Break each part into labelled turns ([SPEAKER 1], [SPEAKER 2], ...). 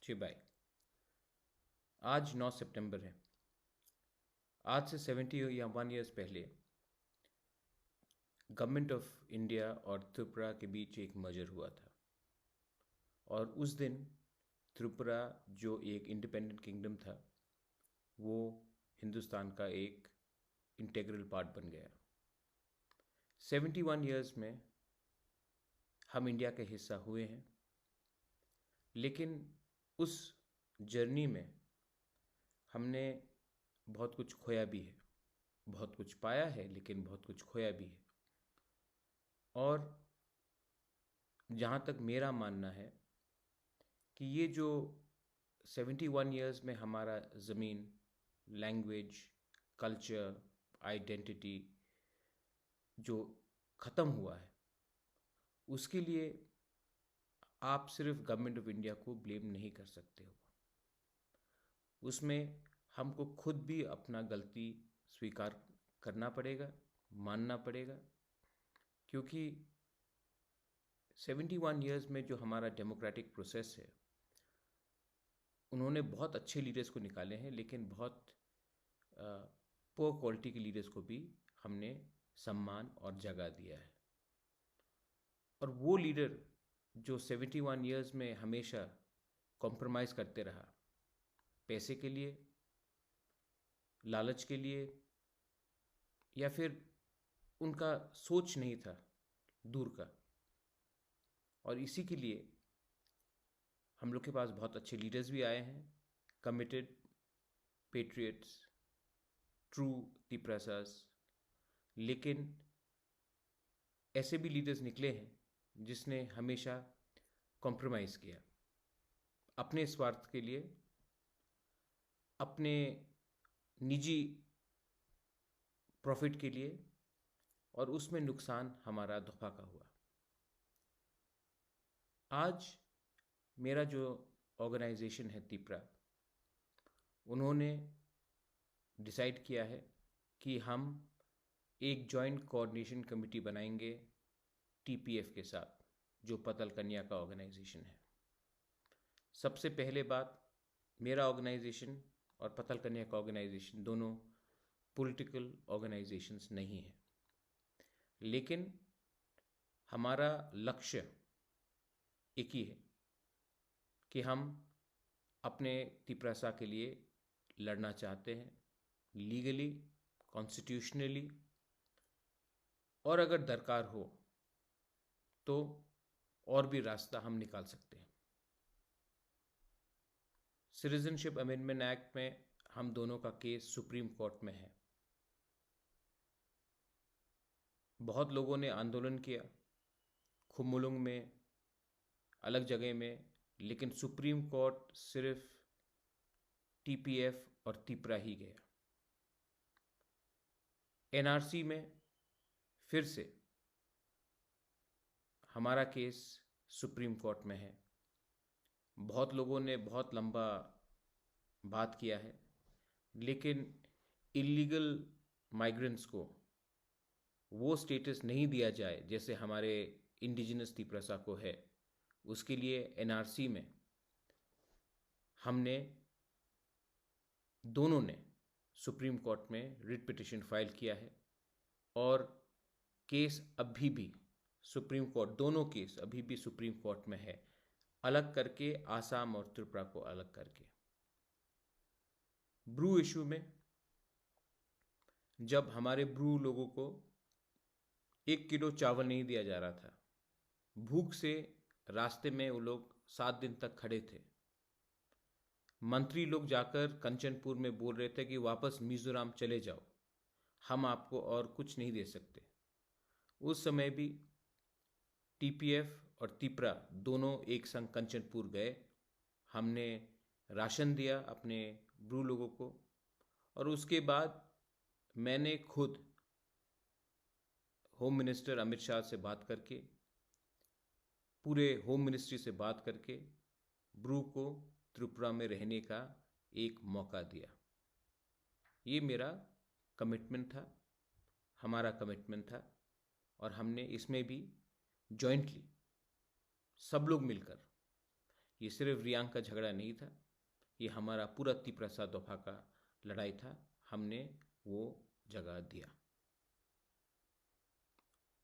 [SPEAKER 1] चिबाई। आज 9 सितंबर है। आज से 71 ईयर्स पहले गवर्नमेंट ऑफ इंडिया और त्रिपुरा के बीच एक मर्जर हुआ था और उस दिन त्रिपुरा जो एक इंडिपेंडेंट किंगडम था वो हिंदुस्तान का एक इंटीग्रल पार्ट बन गया। 71 ईयर्स में हम इंडिया के हिस्सा हुए हैं, लेकिन उस जर्नी में हमने बहुत कुछ खोया भी है, बहुत कुछ पाया है, लेकिन बहुत कुछ खोया भी है। और जहाँ तक मेरा मानना है कि ये जो 71 ईयर्स में हमारा ज़मीन, लैंग्वेज, कल्चर, आइडेंटिटी जो ख़त्म हुआ है, उसके लिए आप सिर्फ गवर्नमेंट ऑफ इंडिया को ब्लेम नहीं कर सकते हो। उसमें हमको खुद भी अपना गलती स्वीकार करना पड़ेगा, मानना पड़ेगा, क्योंकि 71 ईयर्स में जो हमारा डेमोक्रेटिक प्रोसेस है, उन्होंने बहुत अच्छे लीडर्स को निकाले हैं, लेकिन बहुत पुअर क्वालिटी के लीडर्स को भी हमने सम्मान और जगह दिया है। और वो लीडर जो 71 ईयर्स में हमेशा कॉम्प्रोमाइज़ करते रहा, पैसे के लिए, लालच के लिए, या फिर उनका सोच नहीं था दूर का, और इसी के लिए हम लोग के पास बहुत अच्छे लीडर्स भी आए हैं, कमिटेड पेट्रियट्स, ट्रू तिपरासास। लेकिन ऐसे भी लीडर्स निकले हैं जिसने हमेशा कॉम्प्रोमाइज़ किया अपने स्वार्थ के लिए, अपने निजी प्रॉफिट के लिए, और उसमें नुकसान हमारा धोखा का हुआ। आज मेरा जो ऑर्गेनाइजेशन है तिपरा, उन्होंने डिसाइड किया है कि हम एक जॉइंट कोऑर्डिनेशन कमेटी बनाएंगे टीपीएफ के साथ, जो पतल कन्या का ऑर्गेनाइजेशन है। सबसे पहले बात, मेरा ऑर्गेनाइजेशन और पतल कन्या का ऑर्गेनाइजेशन दोनों पॉलिटिकल ऑर्गेनाइजेशंस नहीं हैं, लेकिन हमारा लक्ष्य एक ही है कि हम अपने तिपरासा के लिए लड़ना चाहते हैं, लीगली, कॉन्स्टिट्यूशनली, और अगर दरकार हो तो और भी रास्ता हम निकाल सकते हैं। सिटीजनशिप अमेंडमेंट एक्ट में हम दोनों का केस सुप्रीम कोर्ट में है। बहुत लोगों ने आंदोलन किया, खुमुलुंग में, अलग जगह में, लेकिन सुप्रीम कोर्ट सिर्फ टीपीएफ और तिपरा ही गया। एनआरसी में फिर से हमारा केस सुप्रीम कोर्ट में है। बहुत लोगों ने बहुत लंबा बात किया है, लेकिन इलीगल माइग्रेंट्स को वो स्टेटस नहीं दिया जाए जैसे हमारे इंडिजिनस तिपरासा को है। उसके लिए एनआरसी में हमने दोनों ने सुप्रीम कोर्ट में रिट पिटिशन फाइल किया है, और केस अभी भी सुप्रीम कोर्ट, दोनों केस अभी भी सुप्रीम कोर्ट में है, अलग करके, आसाम और त्रिपुरा को अलग करके। ब्रू इशू में जब हमारे ब्रू लोगों को 1 किलो चावल नहीं दिया जा रहा था, भूख से रास्ते में वो लोग 7 दिन तक खड़े थे। मंत्री लोग जाकर कंचनपुर में बोल रहे थे कि वापस मिजोरम चले जाओ, हम आपको और कुछ नहीं दे सकते। उस समय भी टीपीएफ और तिपरा दोनों एक संग कंचनपुर गए। हमने राशन दिया अपने ब्रू लोगों को, और उसके बाद मैंने खुद होम मिनिस्टर अमित शाह से बात करके, पूरे होम मिनिस्ट्री से बात करके ब्रू को त्रिपुरा में रहने का एक मौका दिया। ये मेरा कमिटमेंट था, हमारा कमिटमेंट था, और हमने इसमें भी जॉइंटली सब लोग मिलकर ये सिर्फ रियांग का झगड़ा नहीं था, ये हमारा पूरा तिपरासा दफा का लड़ाई था। हमने वो जगह दिया।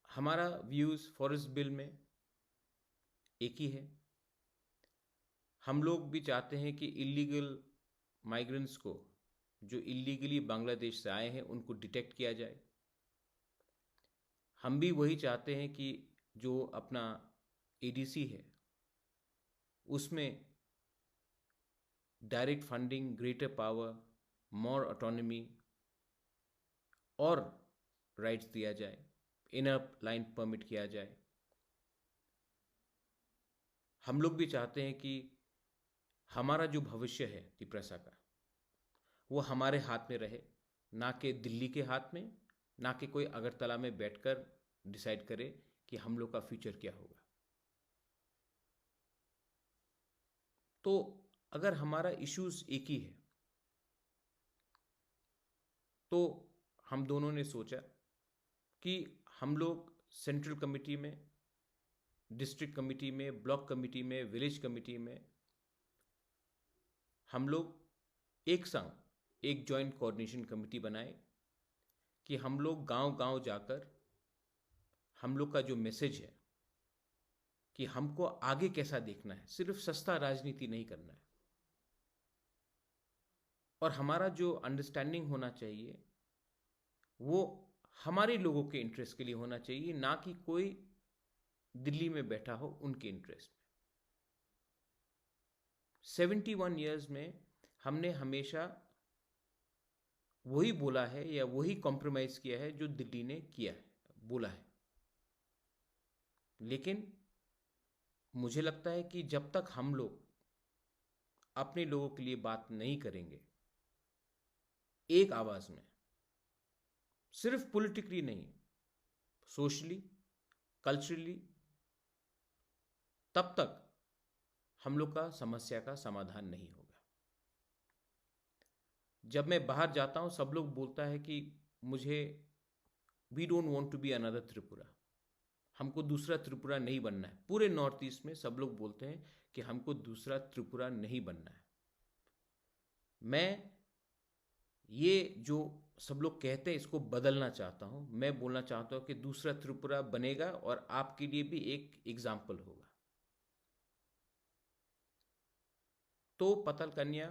[SPEAKER 1] हमारा व्यूज़ फॉरेस्ट बिल में एक ही है। हम लोग भी चाहते हैं कि इलीगल माइग्रेंट्स को, जो इलीगली बांग्लादेश से आए हैं, उनको डिटेक्ट किया जाए। हम भी वही चाहते हैं कि जो अपना एडीसी है उसमें डायरेक्ट फंडिंग, ग्रेटर पावर, मोर ऑटोनॉमी और राइट्स दिया जाए, इनर लाइन परमिट किया जाए। हम लोग भी चाहते हैं कि हमारा जो भविष्य है तिपरासा का, वो हमारे हाथ में रहे, ना कि दिल्ली के हाथ में, ना कि कोई अगरतला में बैठकर डिसाइड करे कि हम लोग का फ्यूचर क्या होगा। तो अगर हमारा इश्यूज एक ही है, तो हम दोनों ने सोचा कि हम लोग सेंट्रल कमिटी में, डिस्ट्रिक्ट कमिटी में, ब्लॉक कमिटी में, विलेज कमिटी में हम लोग एक संग एक जॉइंट कोऑर्डिनेशन कमिटी बनाए कि हम लोग गांव-गांव जाकर हम लोग का जो मैसेज है कि हमको आगे कैसा देखना है, सिर्फ सस्ता राजनीति नहीं करना है, और हमारा जो अंडरस्टैंडिंग होना चाहिए वो हमारे लोगों के इंटरेस्ट के लिए होना चाहिए, ना कि कोई दिल्ली में बैठा हो उनके इंटरेस्ट में। 71 ईयर्स में हमने हमेशा वही बोला है या वही कॉम्प्रोमाइज किया है जो दिल्ली ने किया है, बोला है। लेकिन मुझे लगता है कि जब तक हम लोग अपने लोगों के लिए बात नहीं करेंगे एक आवाज में, सिर्फ पॉलिटिकली नहीं, सोशली, कल्चरली, तब तक हम लोग का समस्या का समाधान नहीं होगा। जब मैं बाहर जाता हूं सब लोग बोलता है कि मुझे, we don't want to be another Tripura, हमको दूसरा त्रिपुरा नहीं बनना है। पूरे नॉर्थ ईस्ट में सब लोग बोलते हैं कि हमको दूसरा त्रिपुरा नहीं बनना है। मैं ये जो सब लोग कहते हैं इसको बदलना चाहता हूं। मैं बोलना चाहता हूं कि दूसरा त्रिपुरा बनेगा और आपके लिए भी एक एग्जाम्पल होगा। तो पतल कन्या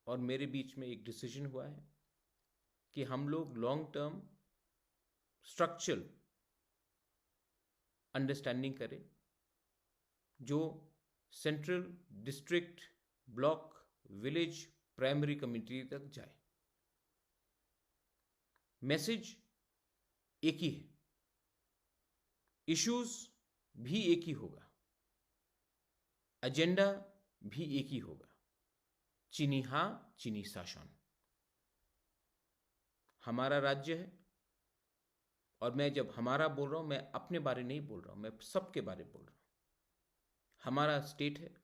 [SPEAKER 1] और मेरे बीच में एक डिसीजन हुआ है कि हम लोग लॉन्ग टर्म स्ट्रक्चरल अंडरस्टैंडिंग करें, जो central, district, block, village, primary community तक जाए। मैसेज एक ही है, इश्यूज भी एक ही होगा, एजेंडा भी एक ही होगा, चीनी हां, चीनी शासन। हमारा राज्य है, और मैं जब हमारा बोल रहा हूं, मैं अपने बारे नहीं बोल रहा हूं, मैं सबके बारे बोल रहा हूं। हमारा स्टेट है,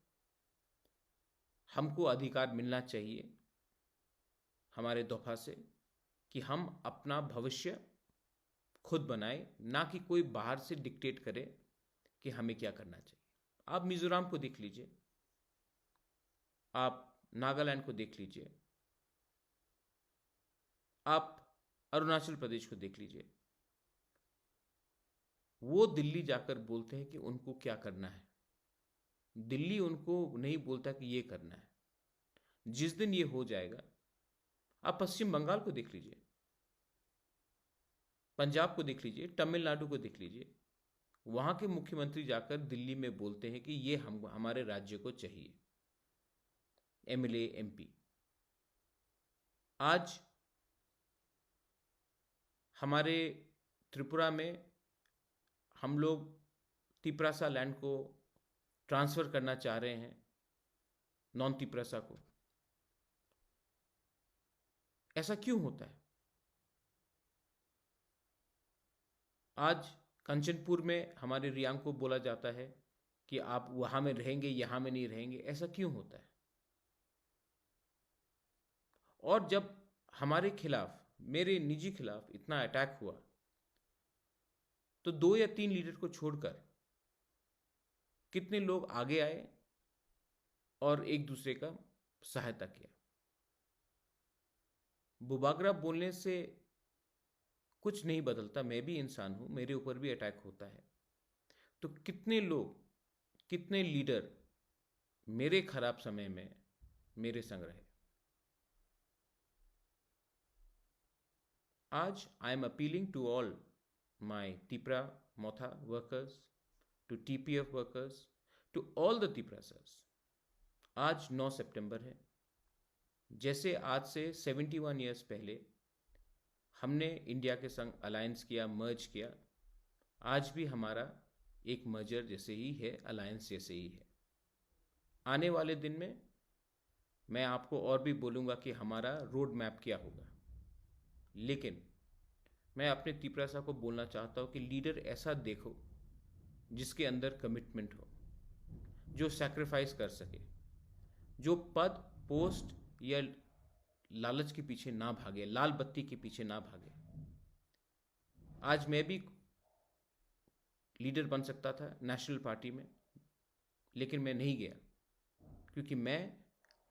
[SPEAKER 1] हमको अधिकार मिलना चाहिए हमारे दफा से कि हम अपना भविष्य खुद बनाए, ना कि कोई बाहर से डिक्टेट करे कि हमें क्या करना चाहिए। आप मिजोरम को देख लीजिए, आप नागालैंड को देख लीजिए, आप अरुणाचल प्रदेश को देख लीजिए। वो दिल्ली जाकर बोलते हैं कि उनको क्या करना है, दिल्ली उनको नहीं बोलता कि ये करना है। जिस दिन ये हो जाएगा, आप पश्चिम बंगाल को देख लीजिए, पंजाब को देख लीजिए, तमिलनाडु को देख लीजिए, वहां के मुख्यमंत्री जाकर दिल्ली में बोलते हैं कि ये हमारे राज्य को चाहिए, एमएलए, एमपी। आज हमारे त्रिपुरा में हम लोग तिपरासा लैंड को ट्रांसफर करना चाह रहे हैं नॉन तिपरासा को। ऐसा क्यों होता है? आज कंचनपुर में हमारे रियांग को बोला जाता है कि आप वहां में रहेंगे, यहां में नहीं रहेंगे। ऐसा क्यों होता है? और जब हमारे खिलाफ, मेरे निजी खिलाफ इतना अटैक हुआ, तो 2 या 3 लीडर को छोड़कर कितने लोग आगे आए और एक दूसरे का सहायता किया। बुबागरा बोलने से कुछ नहीं बदलता, मैं भी इंसान हूं, मेरे ऊपर भी अटैक होता है। तो कितने लोग, कितने लीडर मेरे खराब समय में मेरे संग रहे। आज I am appealing to all my Tipra Motha workers, to TPF workers, to all the Tiprasas. आज 9 सितंबर है। जैसे आज से 71 ईयर्स पहले हमने इंडिया के संग अलायंस किया, मर्ज किया, आज भी हमारा एक मर्जर जैसे ही है, अलायंस जैसे ही है। आने वाले दिन में मैं आपको और भी बोलूँगा कि हमारा रोड मैप क्या होगा। लेकिन मैं अपने तिपरासा को बोलना चाहता हूँ कि लीडर ऐसा देखो जिसके अंदर कमिटमेंट हो, जो सैक्रिफाइस कर सके, जो पद, पोस्ट या लालच के पीछे ना भागे, लाल बत्ती के पीछे ना भागे। आज मैं भी लीडर बन सकता था नेशनल पार्टी में, लेकिन मैं नहीं गया क्योंकि मैं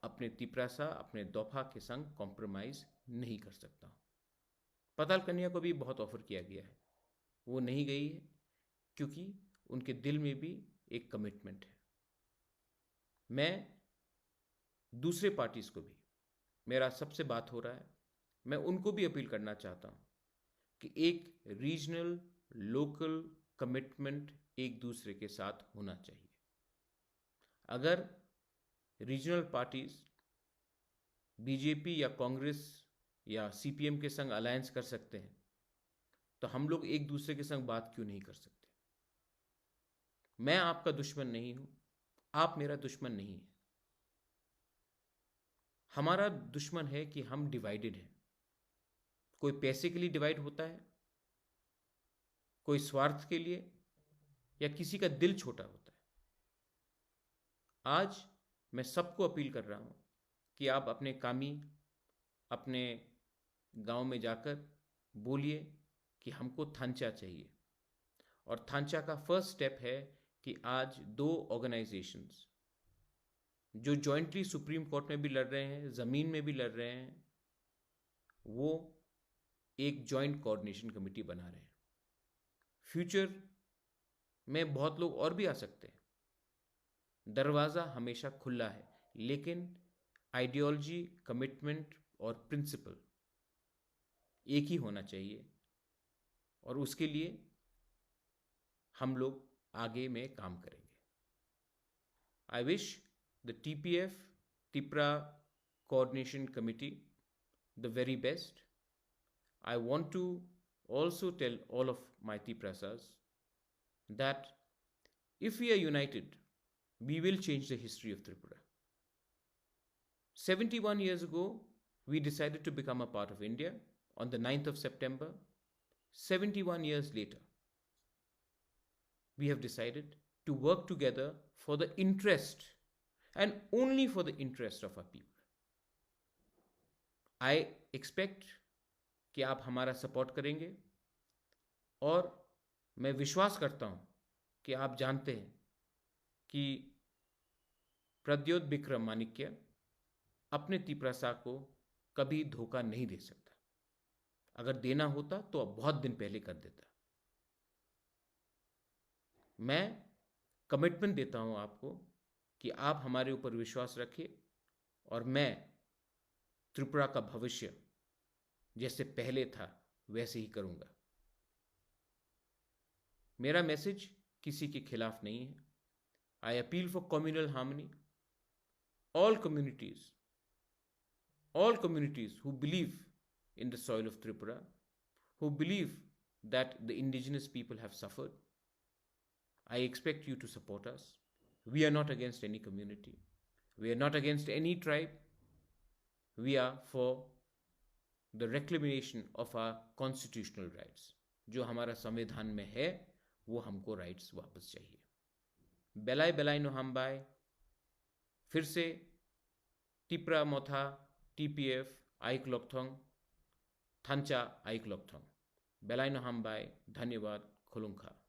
[SPEAKER 1] अपने तिपरासा, अपने दोफा के संग कॉम्प्रोमाइज़ नहीं कर सकता हूँ। पताल कन्या को भी बहुत ऑफर किया गया है, वो नहीं गई है क्योंकि उनके दिल में भी एक कमिटमेंट है। मैं दूसरे पार्टीज़ को भी, मेरा सबसे बात हो रहा है, मैं उनको भी अपील करना चाहता हूँ कि एक रीजनल, लोकल कमिटमेंट एक दूसरे के साथ होना चाहिए। अगर रीजनल पार्टीज बीजेपी या कांग्रेस या सीपीएम के संग अलायंस कर सकते हैं, तो हम लोग एक दूसरे के संग बात क्यों नहीं कर सकते? मैं आपका दुश्मन नहीं हूं, आप मेरा दुश्मन नहीं है। हमारा दुश्मन है कि हम डिवाइडेड हैं। कोई पैसे के लिए डिवाइड होता है, कोई स्वार्थ के लिए, या किसी का दिल छोटा होता है। आज मैं सबको अपील कर रहा हूं कि आप अपने कामी, अपने गांव में जाकर बोलिए कि हमको थांचा चाहिए। और थांचा का फर्स्ट स्टेप है कि आज 2 ऑर्गेनाइजेशंस जो जॉइंटली सुप्रीम कोर्ट में भी लड़ रहे हैं, ज़मीन में भी लड़ रहे हैं, वो एक जॉइंट कोऑर्डिनेशन कमेटी बना रहे हैं। फ्यूचर में बहुत लोग और भी आ सकते हैं, दरवाज़ा हमेशा खुला है, लेकिन आइडियोलॉजी, कमिटमेंट और प्रिंसिपल एक ही होना चाहिए। और उसके लिए हम लोग आगे में काम करेंगे। I wish the TPF, Tipra coordination committee, the very best. I want to also tell all of my Tiprasas that if we are united, we will change the history of Tripura. 71 years ago, we decided to become a part of India on the 9th of September. 71 years later, we have decided to work together for the interest and only for the interest of our people. I expect कि आप हमारा support करेंगे, और मैं विश्वास करता हूं कि आप जानते हैं कि प्रद्योत विक्रम माणिक्य अपने तिपरासा को कभी धोखा नहीं दे सकता। अगर देना होता तो अब बहुत दिन पहले कर देता। मैं कमिटमेंट देता हूं आपको कि आप हमारे ऊपर विश्वास रखिए, और मैं त्रिपुरा का भविष्य जैसे पहले था वैसे ही करूंगा। मेरा मैसेज किसी के खिलाफ नहीं है। I appeal for communal harmony. All communities who believe in the soil of Tripura, who believe that the indigenous people have suffered, I expect you to support us. We are not against any community. We are not against any tribe. We are for the reclamation of our constitutional rights. जो हमारा संविधान में है वो हमको rights वापस चाहिए। बेलाई बेलाई no हम बाय, फिर से तिपरा मोथा TPF आइक लोकथोंग, थांचा आइक लोकथोंग, बेलाई नो हम बाय। धन्यवाद। खुलुंखा।